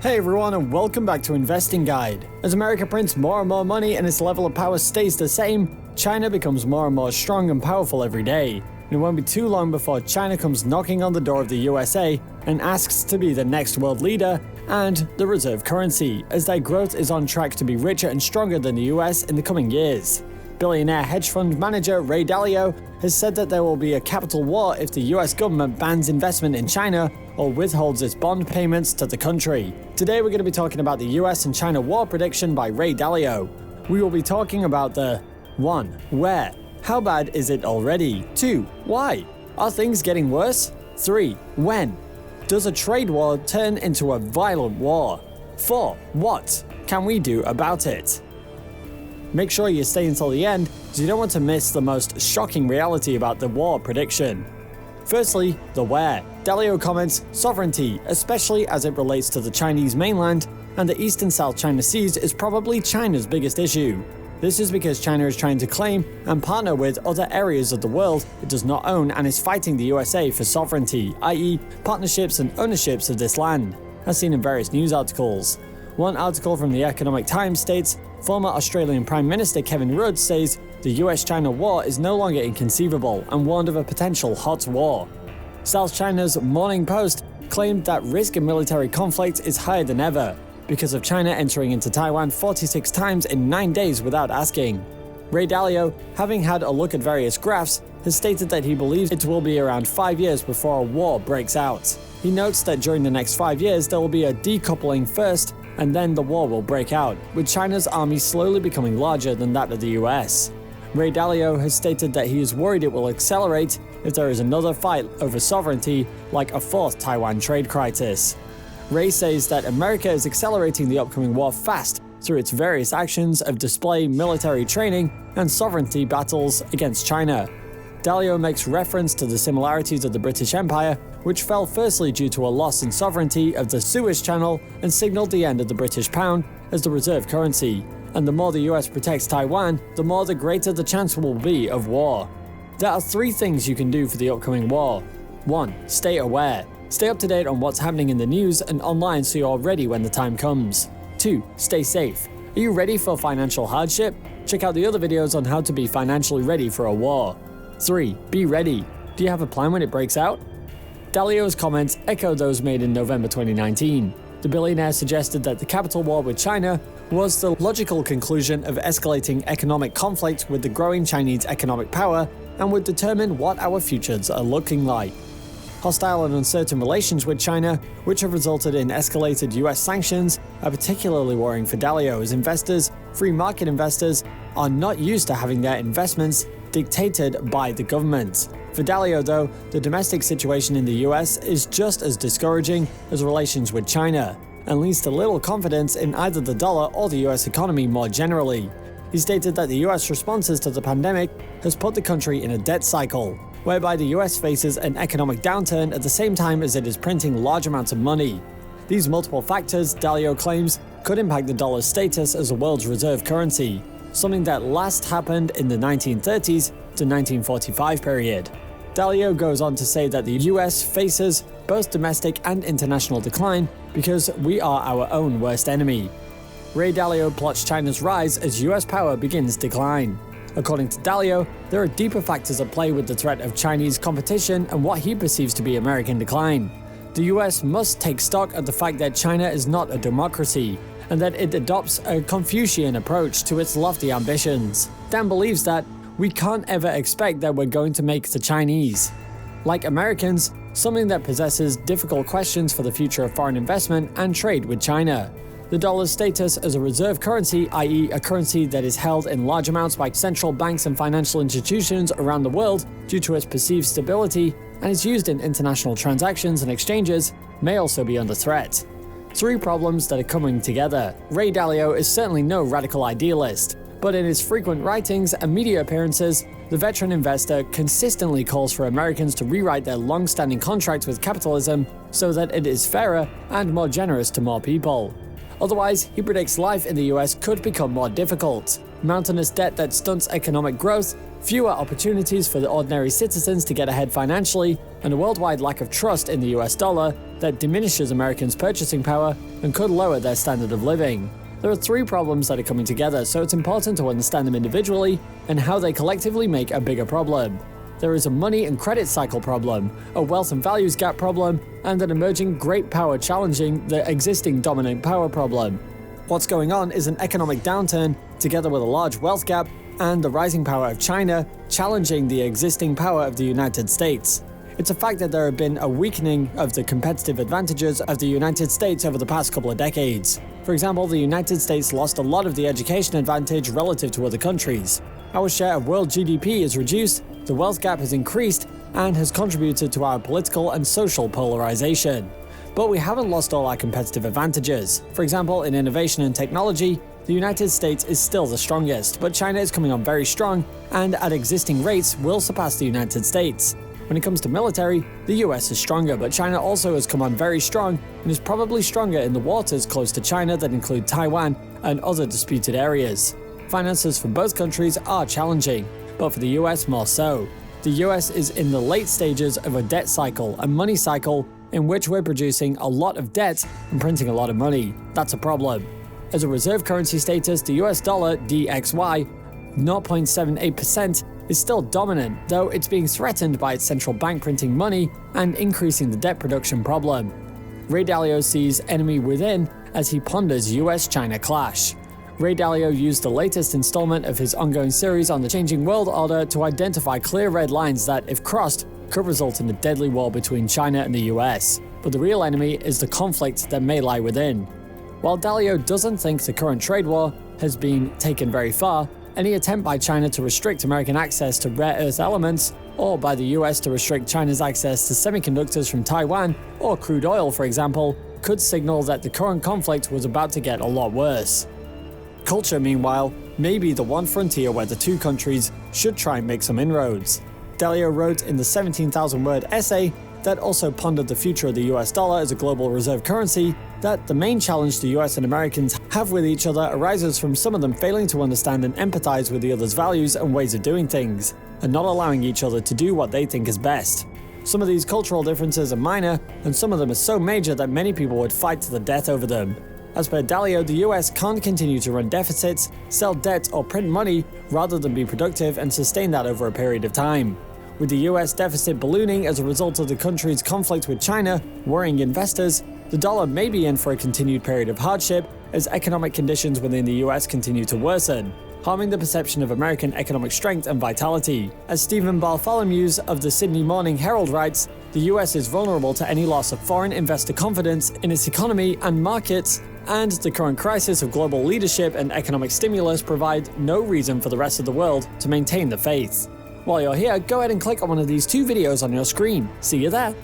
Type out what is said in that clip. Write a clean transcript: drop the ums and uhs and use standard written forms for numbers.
Hey everyone, and welcome back to Investing Guide. As America prints more and more money and its level of power stays the same, China becomes more and more strong and powerful every day. And it won't be too long before China comes knocking on the door of the USA and asks to be the next world leader and the reserve currency, as their growth is on track to be richer and stronger than the US in the coming years. Billionaire hedge fund manager Ray Dalio has said that there will be a capital war if the US government bans investment in China or withholds its bond payments to the country. Today we're going to be talking about the US and China war prediction by Ray Dalio. We will be talking about the 1. Where? How bad is it already? 2. Why? Are things getting worse? 3. When? Does a trade war turn into a violent war? 4. What can we do about it? Make sure you stay until the end, as you don't want to miss the most shocking reality about the war prediction. Firstly, the where. Dalio comments, sovereignty, especially as it relates to the Chinese mainland and the East and South China Seas, is probably China's biggest issue. This is because China is trying to claim and partner with other areas of the world it does not own and is fighting the USA for sovereignty, i.e. partnerships and ownerships of this land, as seen in various news articles. One article from the Economic Times states, former Australian Prime Minister Kevin Rudd says the US-China war is no longer inconceivable and warned of a potential hot war. South China's Morning Post claimed that risk in military conflict is higher than ever because of China entering into Taiwan 46 times in 9 days without asking. Ray Dalio, having had a look at various graphs, has stated that he believes it will be around 5 years before a war breaks out. He notes that during the next 5 years there will be a decoupling first, and then the war will break out, with China's army slowly becoming larger than that of the US. Ray Dalio has stated that he is worried it will accelerate if there is another fight over sovereignty, like a fourth Taiwan trade crisis. Ray says that America is accelerating the upcoming war fast through its various actions of display, military training, and sovereignty battles against China. Dalio makes reference to the similarities of the British Empire, which fell firstly due to a loss in sovereignty of the Suez Channel and signaled the end of the British pound as the reserve currency. And the more the US protects Taiwan, the more the greater the chance will be of war. There are 3 things you can do for the upcoming war. 1. Stay aware. Stay up to date on what's happening in the news and online so you're ready when the time comes. 2. Stay safe. Are you ready for financial hardship? Check out the other videos on how to be financially ready for a war. 3. Be ready. Do you have a plan when it breaks out? Dalio's comments echo those made in November 2019. The billionaire suggested that the capital war with China was the logical conclusion of escalating economic conflict with the growing Chinese economic power and would determine what our futures are looking like. Hostile and uncertain relations with China, which have resulted in escalated US sanctions, are particularly worrying for Dalio, as investors, free market investors, are not used to having their investments dictated by the government. For Dalio, though, the domestic situation in the US is just as discouraging as relations with China, and leads to little confidence in either the dollar or the US economy more generally. He stated that the US responses to the pandemic has put the country in a debt cycle, whereby the US faces an economic downturn at the same time as it is printing large amounts of money. These multiple factors, Dalio claims, could impact the dollar's status as the world's reserve currency, something that last happened in the 1930s to 1945 period. Dalio goes on to say that the US faces both domestic and international decline because we are our own worst enemy. Ray Dalio plots China's rise as US power begins decline. According to Dalio, there are deeper factors at play with the threat of Chinese competition and what he perceives to be American decline. The US must take stock of the fact that China is not a democracy, and that it adopts a Confucian approach to its lofty ambitions. Dan believes that we can't ever expect that we're going to make the Chinese. Like Americans, something that possesses difficult questions for the future of foreign investment and trade with China. The dollar's status as a reserve currency, i.e. a currency that is held in large amounts by central banks and financial institutions around the world due to its perceived stability, and is used in international transactions and exchanges, may also be under threat. 3 problems that are coming together. Ray Dalio is certainly no radical idealist, but in his frequent writings and media appearances, the veteran investor consistently calls for Americans to rewrite their long-standing contracts with capitalism so that it is fairer and more generous to more people. Otherwise, he predicts life in the US could become more difficult. Mountainous debt that stunts economic growth, fewer opportunities for the ordinary citizens to get ahead financially, and a worldwide lack of trust in the US dollar that diminishes Americans' purchasing power and could lower their standard of living. There are three problems that are coming together, so it's important to understand them individually and how they collectively make a bigger problem. There is a money and credit cycle problem, a wealth and values gap problem, and an emerging great power challenging the existing dominant power problem. What's going on is an economic downturn, together with a large wealth gap, and the rising power of China challenging the existing power of the United States. It's a fact that there have been a weakening of the competitive advantages of the United States over the past couple of decades. For example, the United States lost a lot of the education advantage relative to other countries. Our share of world GDP is reduced, the wealth gap has increased, and has contributed to our political and social polarization. But we haven't lost all our competitive advantages. For example, in innovation and technology, the United States is still the strongest, but China is coming on very strong and at existing rates will surpass the United States. When it comes to military, the US is stronger, but China also has come on very strong and is probably stronger in the waters close to China that include Taiwan and other disputed areas. Finances for both countries are challenging, but for the US more so. The US is in the late stages of a debt cycle, a money cycle, in which we're producing a lot of debt and printing a lot of money. That's a problem. As a reserve currency status, the US dollar, DXY, 0.78%, is still dominant, though it's being threatened by its central bank printing money and increasing the debt production problem. Ray Dalio sees enemy within as he ponders US-China clash. Ray Dalio used the latest installment of his ongoing series on the changing world order to identify clear red lines that, if crossed, could result in a deadly war between China and the US. But the real enemy is the conflict that may lie within. While Dalio doesn't think the current trade war has been taken very far, any attempt by China to restrict American access to rare earth elements, or by the US to restrict China's access to semiconductors from Taiwan, or crude oil for example, could signal that the current conflict was about to get a lot worse. Culture, meanwhile, may be the one frontier where the two countries should try and make some inroads. Dalio wrote in the 17,000-word essay that also pondered the future of the US dollar as a global reserve currency, that the main challenge the US and Americans have with each other arises from some of them failing to understand and empathize with the other's values and ways of doing things, and not allowing each other to do what they think is best. Some of these cultural differences are minor, and some of them are so major that many people would fight to the death over them. As per Dalio, the US can't continue to run deficits, sell debt, or print money rather than be productive and sustain that over a period of time. With the US deficit ballooning as a result of the country's conflict with China worrying investors, the dollar may be in for a continued period of hardship as economic conditions within the US continue to worsen, harming the perception of American economic strength and vitality. As Stephen Bartholomew of the Sydney Morning Herald writes, the US is vulnerable to any loss of foreign investor confidence in its economy and markets, and the current crisis of global leadership and economic stimulus provide no reason for the rest of the world to maintain the faith. While you're here, go ahead and click on one of these two videos on your screen. See you there!